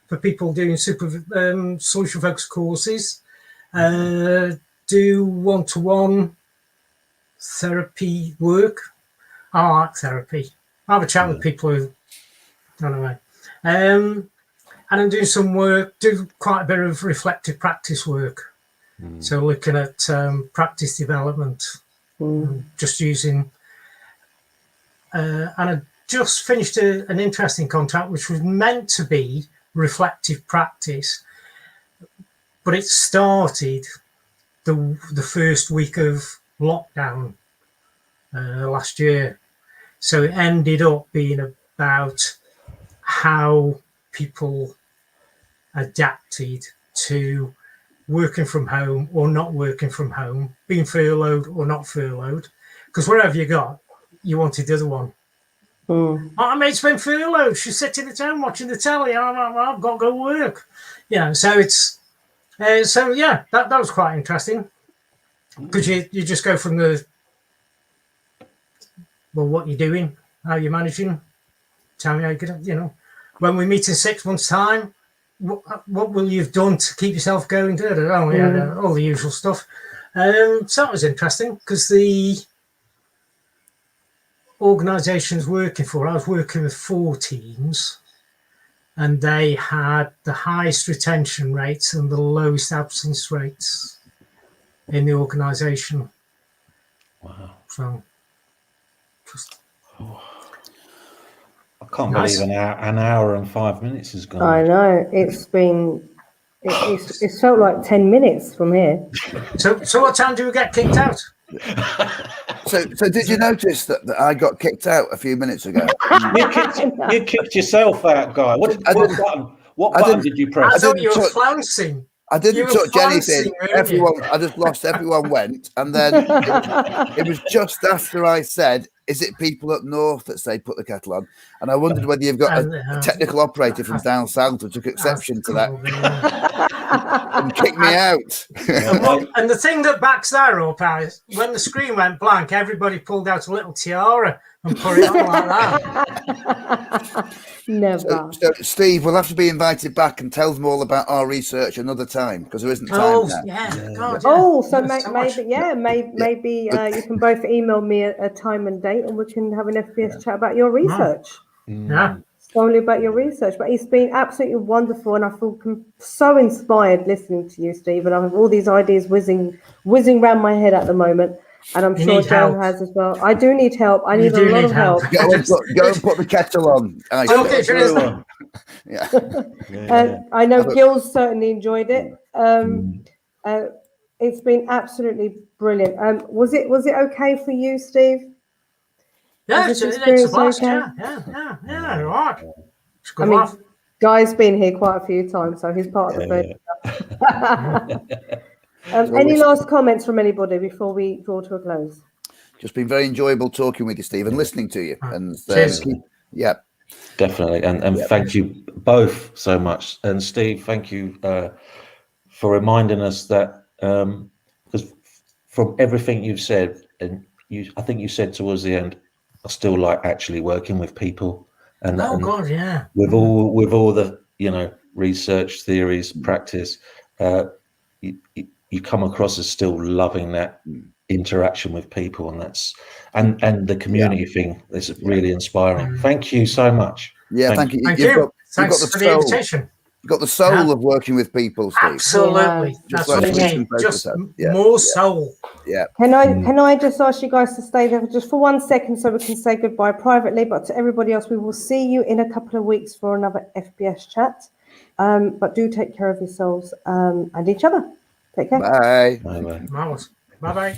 for people doing social focus courses. Do one-to-one therapy work. I like therapy. I have a chat with people who... Anyway. And I'm doing some work, do quite a bit of reflective practice work. So looking at practice development, just using... and I just finished an interesting contract, which was meant to be reflective practice, but it started the first week of lockdown last year. So it ended up being about how people adapted to working from home or not working from home, being furloughed or not furloughed. Because wherever you got, you wanted the other one. My mate's been furloughed. She's sitting at home watching the telly. I've got to go work. Yeah, so it's that was quite interesting, because you just go from the, well, what you're doing, how you're managing, tell me how you get, when we meet in 6 months' time, what will you have done to keep yourself going? All the usual stuff. So that was interesting, because the organisations working for, I was working with 4 teams, and they had the highest retention rates and the lowest absence rates in the organisation. Wow. So just I can't nice. believe an hour and 5 minutes has gone. I know, it's felt like 10 minutes from here. So what time do we get kicked out? So did you notice that I got kicked out a few minutes ago? You kicked yourself out, Guy. What button did you press? I thought you were flouncing. I didn't touch anything. I just lost. Everyone went, and then it was just after I said, "Is it people up north that say put the kettle on?" And I wondered whether you've got a technical operator from down south who took exception to that and kicked me out. And the thing that backs that up is when the screen went blank, everybody pulled out a little tiara and put it on like that. Never. So, Steve, we'll have to be invited back and tell them all about our research another time, because there isn't time now. God, Oh, so maybe you can both email me a time and date, and we can have an FBS chat about your research. Yeah. Solely about your research. But it's been absolutely wonderful, and I feel so inspired listening to you, Steve. And I have all these ideas whizzing around my head at the moment. And I'm sure Joe has as well. I do need help. I need a lot of help. Go and put the kettle on. I know Gil's certainly enjoyed it. It's been absolutely brilliant. Was it okay for you, Steve? Yeah, it's a blast. Okay? Yeah, right. I mean, Guy's been here quite a few times, so he's part of the bird. Any last comments from anybody before we draw to a close? Just been very enjoyable talking with you, Steve, and listening to you. And definitely. And thank you both so much. And Steve, thank you for reminding us that, because from everything you've said, and I think you said towards the end, I still like actually working with people. And with all the research, theories, practice, you come across as still loving that interaction with people, and the community thing is really inspiring. Thank you so much. Thank you. Thanks for the invitation. You've got the soul of working with people, Steve. Absolutely. That's what I mean. Just more soul. Yeah. Can I just ask you guys to stay there just for 1 second so we can say goodbye privately, but to everybody else, we will see you in a couple of weeks for another FBS chat. But do take care of yourselves and each other. Take care. Bye. Bye. Bye-bye.